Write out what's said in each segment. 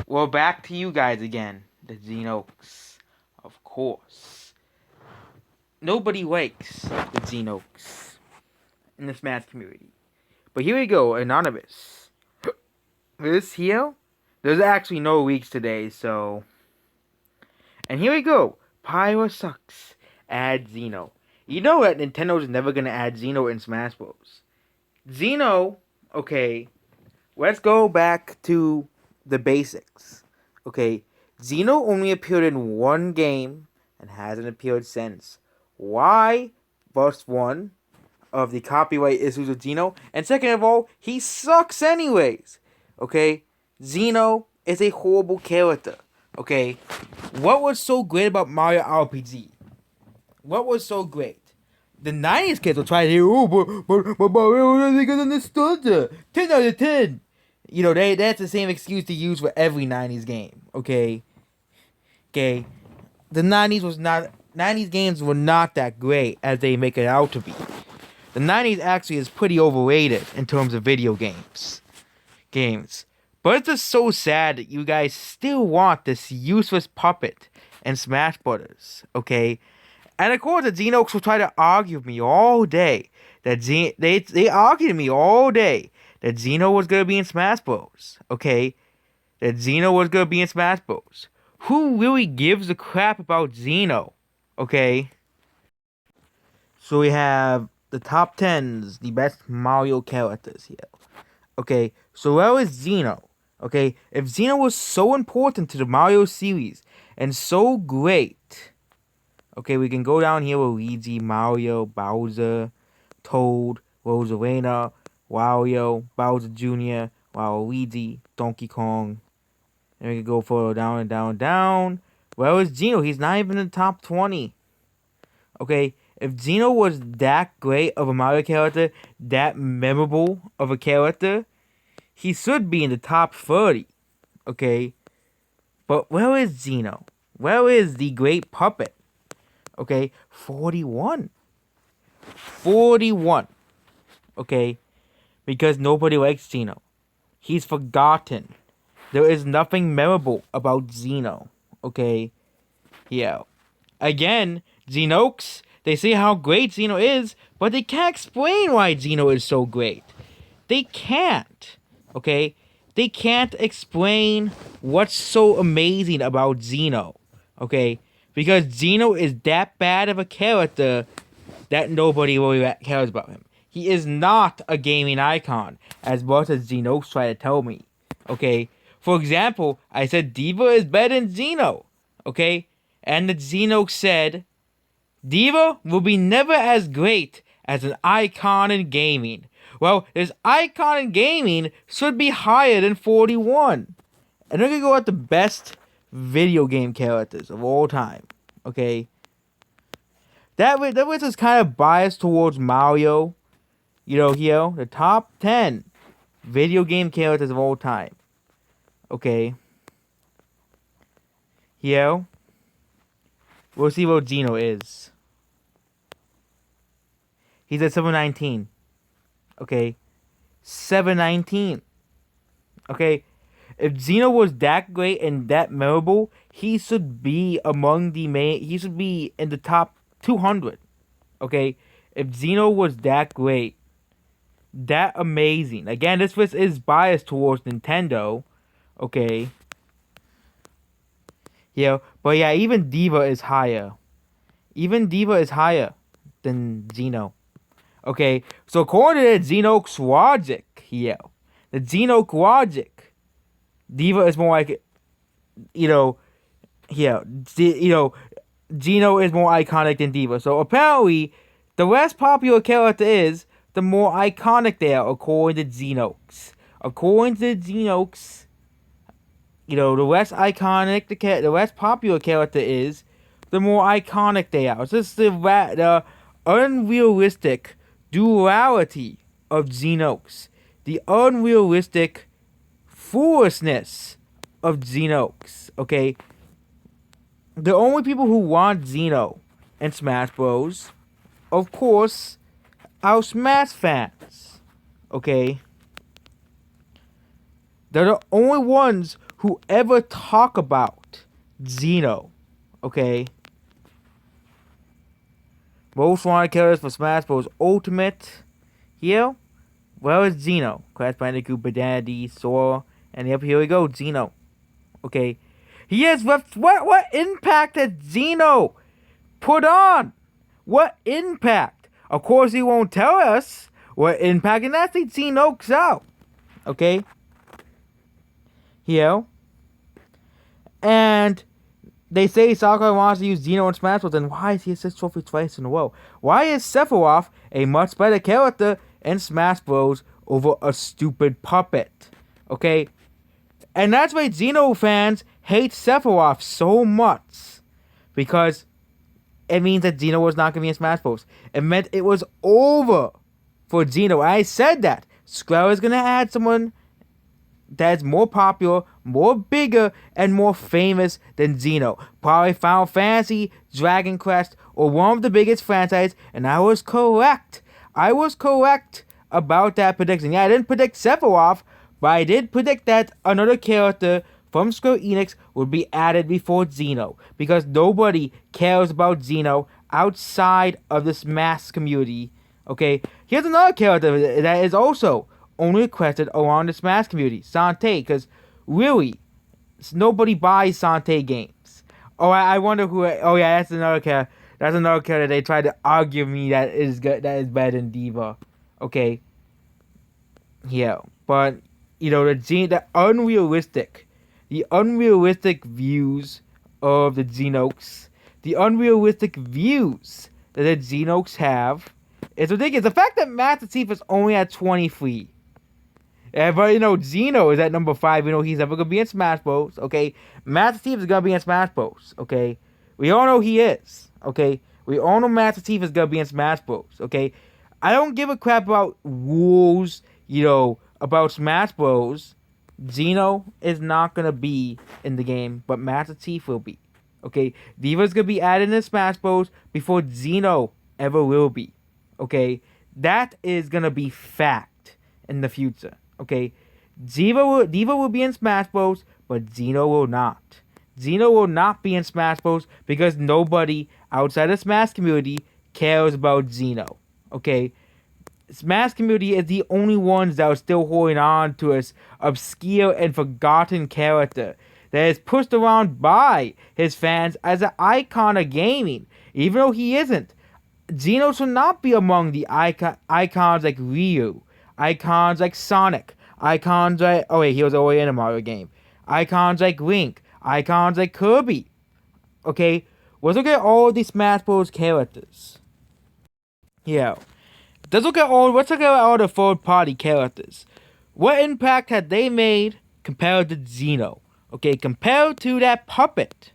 Well, back to you guys again. The Xenox. Of course. Nobody likes the Xenox in the Smash community. But here we go, Anonymous. This here, there's actually no leaks today, so... And here we go. Pyra sucks. Add Xeno. You know that Nintendo's never gonna add Xeno in Smash Bros. Xeno, okay, let's go back to the basics. Okay, Xeno only appeared in one game and hasn't appeared since. Why? First one of the copyright issues of Xeno, and second of all, he sucks anyways. Okay, Xeno is a horrible character. Okay, what was so great about Mario RPG? What was so great? The 90s kids will try to say, oh, but Mario doesn't get nostalgia. 10 out of 10. You know, that's the same excuse to use for every 90s game, okay? Okay? The 90s games were not that great as they make it out to be. The 90s actually is pretty overrated in terms of video games. But it's just so sad that you guys still want this useless puppet in Smash Brothers, okay? And of course, the Xenox will try to argue with me all day. They argued with me all day that Xeno was gonna be in Smash Bros. Okay, that Xeno was gonna be in Smash Bros. Who really gives a crap about Xeno? Okay. So we have the top 10s, the best Mario characters here. Okay, so where is Xeno? Okay, if Xeno was so important to the Mario series and so great. Okay, we can go down here with Luigi, Mario, Bowser, Toad, Rosarena, Wario, Bowser Jr., Waluigi, Donkey Kong. And we can go further down and down and down. Where is Geno? He's not even in the top 20. Okay, if Geno was that great of a Mario character, that memorable of a character, he should be in the top 30. Okay, but where is Geno? Where is the great puppet? Okay, 41. 41. Okay, because nobody likes Xeno. He's forgotten. There is nothing memorable about Xeno. Okay, yeah. Again, Xenox, they say how great Xeno is, but they can't explain why Xeno is so great. They can't. Okay, they can't explain what's so amazing about Xeno. Okay, because Xeno is that bad of a character that nobody really cares about him. He is not a gaming icon, as much as Xenox try to tell me. Okay? For example, I said Diva is better than Xeno. Okay? And the Xenox said, Diva will be never as great as an icon in gaming. Well, this icon in gaming should be higher than 41. And we're gonna go at the best video game characters of all time. Okay? That was just kind of biased towards Mario. You know, here, the top 10 video game characters of all time. Okay. Here, we'll see what Geno is. He's at 719. Okay. 719. Okay. If Xeno was that great and that memorable, he should be among the main. He should be in the top 200. Okay. If Xeno was that great, that amazing. Again, this list is biased towards Nintendo. Okay. Yeah, but yeah, even Diva is higher. Even Diva is higher than Xeno. Okay, so according to the Xenox logic here, the Xenox logic, Diva is more like, Xeno is more iconic than Diva. So apparently, the less popular character is, the more iconic they are, according to Xenox. According to Xenox, the less iconic the less popular character is, the more iconic they are. It's just the unrealistic duality of Xenox. The unrealistic foolishness of Xenox. Okay? The only people who want Xeno in Smash Bros, of course, are Smash fans. Okay? They're the only ones whoever talk about Geno, okay? Most wanted killers for Smash Bros. Ultimate here. Well, it's Geno. Crash Bandicoot, Bandanity, Sora, and yep, here we go, Geno. Okay, he has what impact has Geno put on? What impact? Of course, he won't tell us what impact, and that's the Geno's out. Okay, here, and they say Sakurai wants to use Geno in Smash Bros. Then why is he assist trophy twice in a row? Why is Sephiroth a much better character in Smash Bros. Over a stupid puppet? Okay, and that's why Geno fans hate Sephiroth so much, because it means that Geno was not going to be in Smash Bros. It meant it was over for Geno. I said that Square is going to add someone that's more popular, more bigger, and more famous than Geno. Probably Final Fantasy, Dragon Quest, or one of the biggest franchises, and I was correct. I was correct about that prediction. Yeah, I didn't predict Sephiroth, but I did predict that another character from Square Enix would be added before Geno, because nobody cares about Geno outside of the Smash community. Okay, here's another character that is also only requested around the Smash community, Sante, because really, nobody buys Sante games. Oh, I wonder who. Oh yeah, that's another character. That's another character they tried to argue me that is good, that is better than Diva. Okay. Yeah, but you know the unrealistic views of the Genox, the unrealistic views that the Genox have, is ridiculous. The fact that Master Chief is only at 23. But you know, Geno is at number 5. You know, he's never gonna be in Smash Bros. Okay, Master Chief is gonna be in Smash Bros. Okay, we all know he is. Okay, we all know Master Chief is gonna be in Smash Bros. Okay, I don't give a crap about rules. You know, about Smash Bros. Geno is not gonna be in the game, but Master Chief will be. Okay, Diva's gonna be added in Smash Bros. Before Geno ever will be. Okay, that is gonna be fact in the future. Okay, Diva will be in Smash Bros, but Geno will not. Geno will not be in Smash Bros because nobody outside the Smash community cares about Geno. Okay, Smash community is the only ones that are still holding on to this obscure and forgotten character that is pushed around by his fans as an icon of gaming, even though he isn't. Geno should not be among the icons like Ryu, icons like Sonic, icons like... Oh wait, he was already in a Mario game. Icons like Link, icons like Kirby. Okay, let's look at all these Smash Bros. Characters. Yeah. Let's look at all the third-party characters. What impact had they made compared to Geno? Okay, compared to that puppet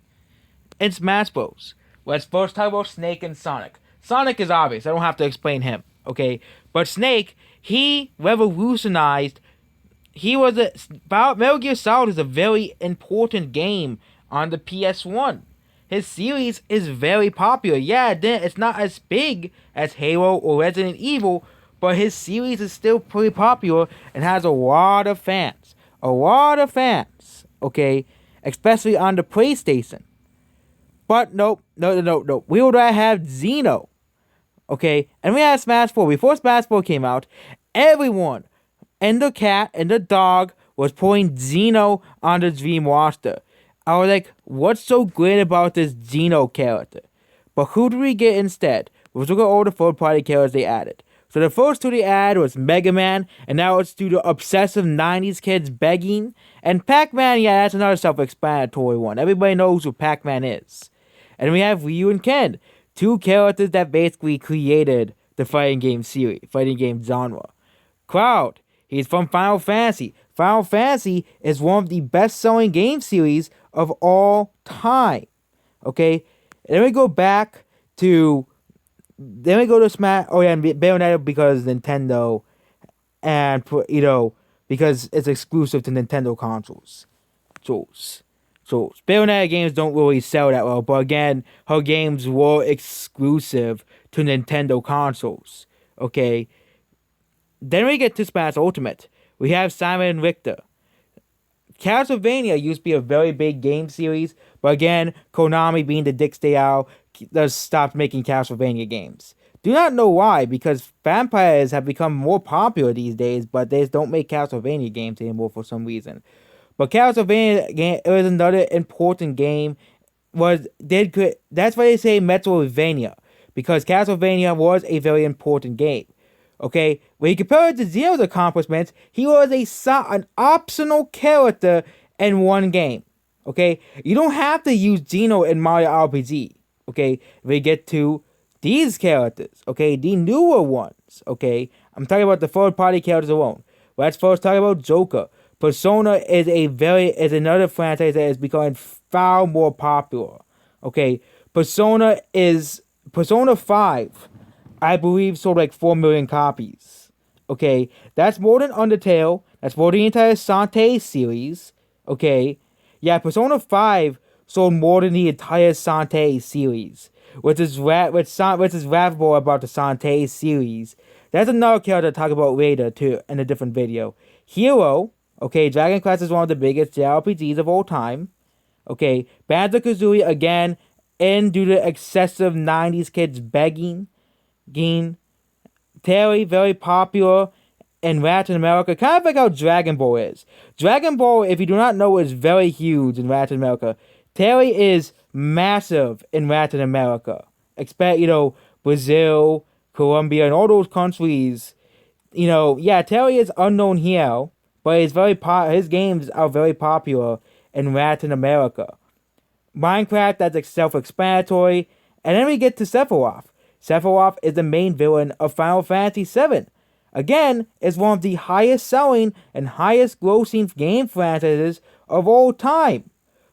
in Smash Bros. Let's first talk about Snake and Sonic. Sonic is obvious. I don't have to explain him. Okay, but Snake, he revolutionized. Metal Gear Solid is a very important game on the PS1. His series is very popular. Yeah, it's not as big as Halo or Resident Evil, but his series is still pretty popular and has a lot of fans. A lot of fans, okay? Especially on the PlayStation. But no. We would have Geno, okay? And we had Smash 4. Before Smash 4 came out, everyone and the cat and the dog was putting Geno on the Dream roster. I was like, what's so great about this Geno character? But who did we get instead? Let's look at all the third-party characters they added. So the first two they added was Mega Man, and now it's due to obsessive 90s kids begging. And Pac-Man, yeah, that's another self-explanatory one. Everybody knows who Pac-Man is. And we have Ryu and Ken, two characters that basically created the fighting game series, fighting game genre. Cloud, he's from Final Fantasy. Final Fantasy is one of the best-selling game series of all time. Okay? And then we go back to... Then we go to Smash... Oh, yeah, and Bayonetta because Nintendo... And, you know, because it's exclusive to Nintendo consoles. So Bayonetta games don't really sell that well. But again, her games were exclusive to Nintendo consoles. Okay? Then we get to Smash Ultimate. We have Simon and Richter. Castlevania used to be a very big game series, but again, Konami being the dicks they are, does stop making Castlevania games. Do not know why, because vampires have become more popular these days, but they don't make Castlevania games anymore for some reason. But Castlevania game was another important game. That's why they say Metroidvania, because Castlevania was a very important game. Okay, when you compare it to Xeno's accomplishments, he was an optional character in one game. Okay, you don't have to use Geno in Mario RPG. Okay, we get to these characters. Okay, the newer ones. Okay, I'm talking about the third party characters alone. Let's first talk about Joker. Persona is another franchise that is becoming far more popular. Okay, Persona 5, I believe, sold like 4 million copies. Okay, that's more than Undertale. That's more than the entire Sante series. Okay, yeah, Persona 5 sold more than the entire Sante series, which is laughable about the Sante series. That's another character to talk about later too in a different video. Hero. Okay, Dragon Quest is one of the biggest JRPGs of all time. Okay, Banjo-Kazooie, again, and due to excessive 90s kids begging, Terry, very popular in Latin America, kind of like how Dragon Ball is. Dragon Ball, if you do not know, is very huge in Latin America. Terry is massive in Latin America. Expect, Brazil, Colombia, and all those countries. Terry is unknown here, but his games are very popular in Latin America. Minecraft, that's self-explanatory. And then we get to Sephiroth. Sephiroth is the main villain of Final Fantasy VII. Again, is one of the highest selling and highest grossing game franchises of all time.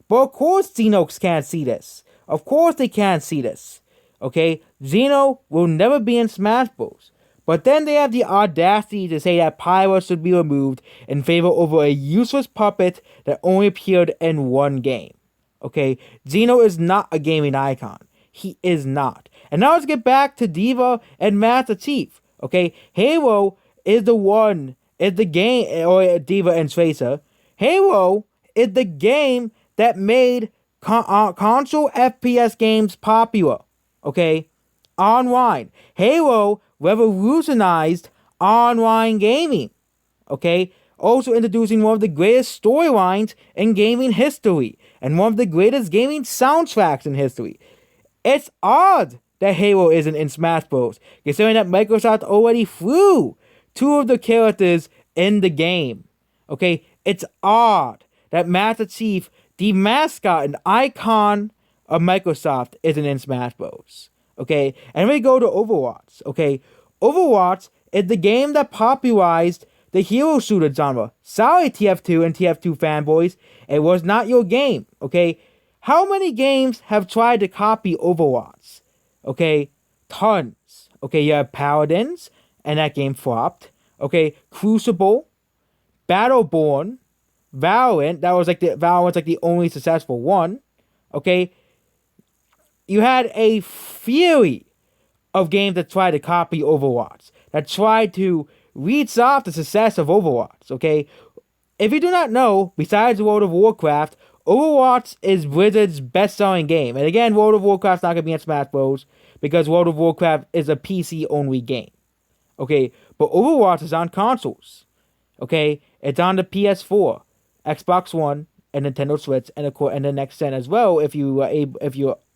But of course Xenox can't see this. Of course they can't see this. Okay? Xeno will never be in Smash Bros. But then they have the audacity to say that pyra should be removed in favor over a useless puppet that only appeared in one game. Okay? Xeno is not a gaming icon. He is not. And now let's get back to Diva and Master Chief. Okay? Halo is the game, or Diva and Tracer. Halo is the game that made console FPS games popular. Okay? Online. Halo revolutionized online gaming. Okay? Also introducing one of the greatest storylines in gaming history, and one of the greatest gaming soundtracks in history. It's odd that Halo isn't in Smash Bros., considering that Microsoft already flew 2 of the characters in the game. Okay? It's odd that Master Chief, the mascot and icon of Microsoft, isn't in Smash Bros. Okay? And we go to Overwatch. Okay? Overwatch is the game that popularized the hero shooter genre. Sorry, TF2 and TF2 fanboys, it was not your game. Okay? How many games have tried to copy Overwatch? Okay? Tons. Okay, you have Paladins, and that game flopped. Okay? Crucible, Battleborn, Valorant, Valorant's like the only successful one. Okay? You had a fury of games that tried to copy Overwatch, that tried to reach off the success of Overwatch. Okay? If you do not know, besides World of Warcraft, Overwatch is Blizzard's best-selling game. And again, World of Warcraft's not going to be in Smash Bros. Because World of Warcraft is a PC-only game. Okay? But Overwatch is on consoles. Okay? It's on the PS4, Xbox One, and Nintendo Switch, and the next gen as well, if you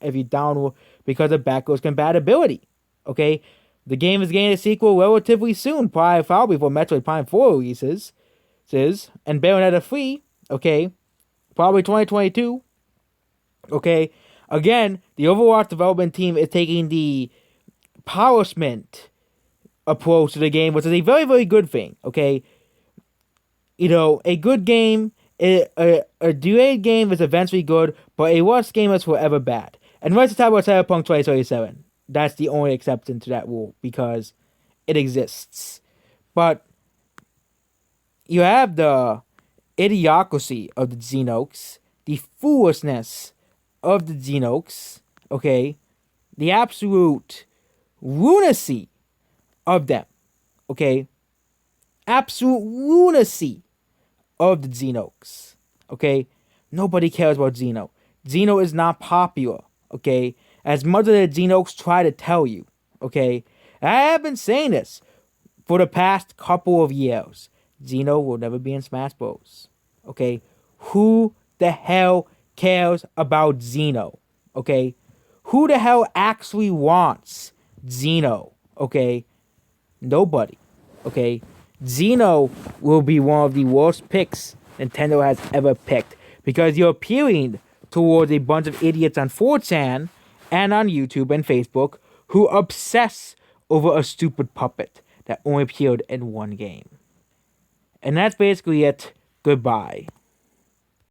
download, because of backwards compatibility. Okay? The game is getting a sequel relatively soon, probably before Metroid Prime 4 releases. And Bayonetta 3, okay, probably 2022. Okay? Again, the Overwatch development team is taking the polishment approach to the game, which is a very, very good thing. Okay? A good game, a delayed game is eventually good, but a rushed game is forever bad. And let's talk about Cyberpunk 2077. That's the only exception to that rule, because it exists. But you have the idiocracy of the Xenox, the foolishness of the Xenox, okay? The absolute lunacy of them, okay? Absolute lunacy of the Xenox, Okay? Nobody cares about Xeno. Xeno is not popular. Okay? As much as the Xenox try to tell you. Okay? I have been saying this for the past couple of years. Xeno will never be in Smash Bros. Okay? Who the hell cares about Xeno? Okay? Who the hell actually wants Xeno? Okay? Nobody. Okay? Xeno will be one of the worst picks Nintendo has ever picked because you're appealing towards a bunch of idiots on 4chan and on YouTube and Facebook who obsess over a stupid puppet that only appeared in one game. And that's basically it. Goodbye.